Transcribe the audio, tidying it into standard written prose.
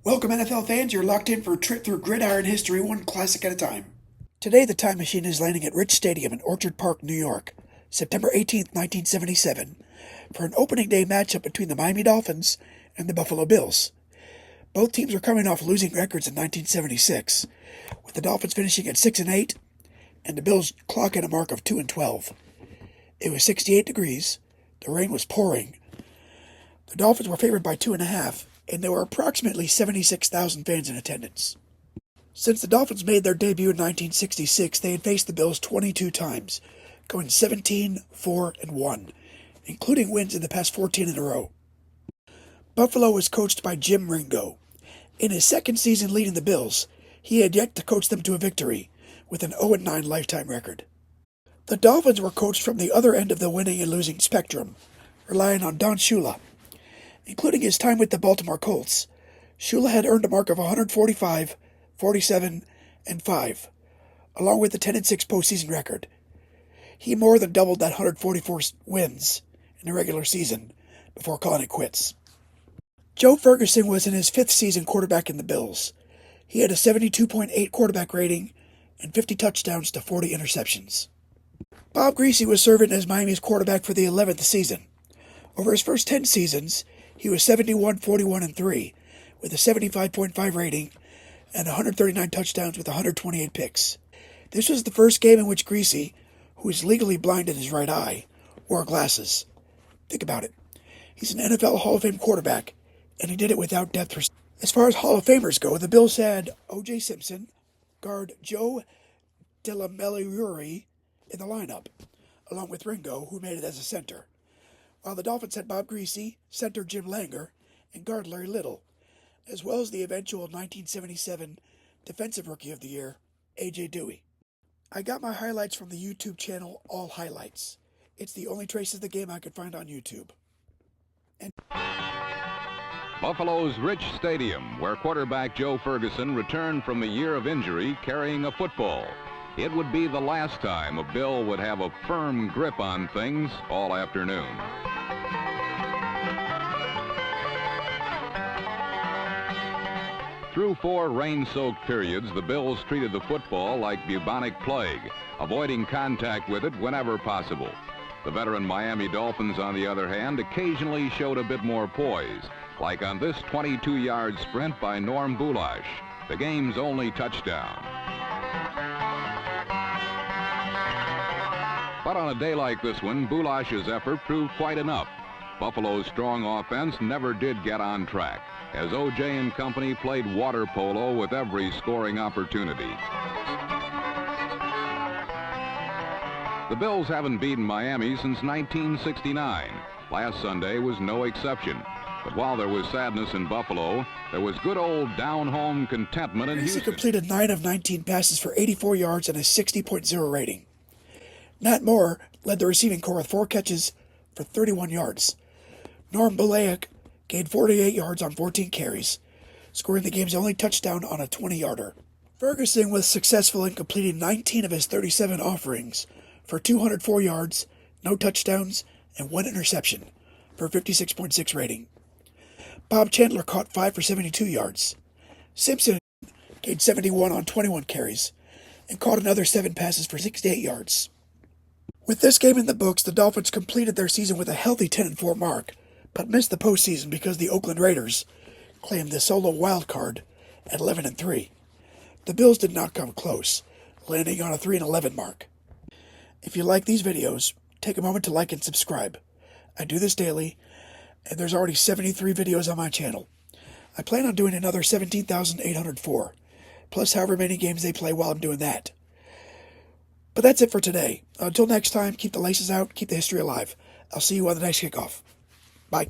Welcome, NFL fans. You're locked in for a trip through gridiron history, one classic at a time. Today, the time machine is landing at Rich Stadium in Orchard Park, New York, September 18th, 1977, for an opening day matchup between the Miami Dolphins and the Buffalo Bills. Both teams were coming off losing records in 1976, with the Dolphins finishing at 6-8 and the Bills clocking a mark of 2-12. It was 68 degrees, the rain was pouring. The Dolphins were favored by 2.5, and there were approximately 76,000 fans in attendance. Since the Dolphins made their debut in 1966, they had faced the Bills 22 times, going 17-4-1, including wins in the past 14 in a row. Buffalo was coached by Jim Ringo. In his second season leading the Bills, he had yet to coach them to a victory, with an 0-9 lifetime record. The Dolphins were coached from the other end of the winning and losing spectrum, relying on Don Shula. Including his time with the Baltimore Colts, Shula had earned a mark of 145, 47, and 5, along with the 10-6 postseason record. He more than doubled that 144 wins in the regular season before calling it quits. Joe Ferguson was in his fifth season quarterback in the Bills. He had a 72.8 quarterback rating and 50 touchdowns to 40 interceptions. Bob Griese was serving as Miami's quarterback for the 11th season. Over his first 10 seasons, he was 71, 41, and 3, with a 75.5 rating and 139 touchdowns with 128 picks. This was the first game in which Griese, who is legally blind in his right eye, wore glasses. Think about it. He's an NFL Hall of Fame quarterback, and he did it without depth. As far as Hall of Famers go, the Bills had O.J. Simpson, guard Joe Delameliuri in the lineup, along with Ringo, who made it as a center, while the Dolphins had Bob Griese, center Jim Langer, and guard Larry Little, as well as the eventual 1977 Defensive Rookie of the Year, A.J. Dewey. I got my highlights from the YouTube channel All Highlights. It's the only trace of the game I could find on YouTube. Buffalo's Rich Stadium, where quarterback Joe Ferguson returned from a year of injury carrying a football. It would be the last time a Bill would have a firm grip on things all afternoon. Through 4 rain-soaked periods, the Bills treated the football like bubonic plague, avoiding contact with it whenever possible. The veteran Miami Dolphins, on the other hand, occasionally showed a bit more poise, like on this 22-yard sprint by Norm Bulash, the game's only touchdown. But on a day like this one, Bulash's effort proved quite enough. Buffalo's strong offense never did get on track, as O.J. and company played water polo with every scoring opportunity. The Bills haven't beaten Miami since 1969. Last Sunday was no exception. But while there was sadness in Buffalo, there was good old down-home contentment in Houston. He completed 9 of 19 passes for 84 yards and a 60.0 rating. Nat Moore led the receiving corps with 4 catches for 31 yards. Norm Bulash gained 48 yards on 14 carries, scoring the game's only touchdown on a 20-yarder. Ferguson was successful in completing 19 of his 37 offerings for 204 yards, no touchdowns, and 1 interception for a 56.6 rating. Bob Chandler caught 5 for 72 yards. Simpson gained 71 on 21 carries and caught another 7 passes for 68 yards. With this game in the books, the Dolphins completed their season with a healthy 10-4 mark, but missed the postseason because the Oakland Raiders claimed the solo wild card at 11-3. The Bills did not come close, landing on a 3-11 mark. If you like these videos, take a moment to like and subscribe. I do this daily, and there's already 73 videos on my channel. I plan on doing another 17,804, plus however many games they play while I'm doing that. But that's it for today. Until next time, keep the laces out, keep the history alive. I'll see you on the next kickoff. Bye.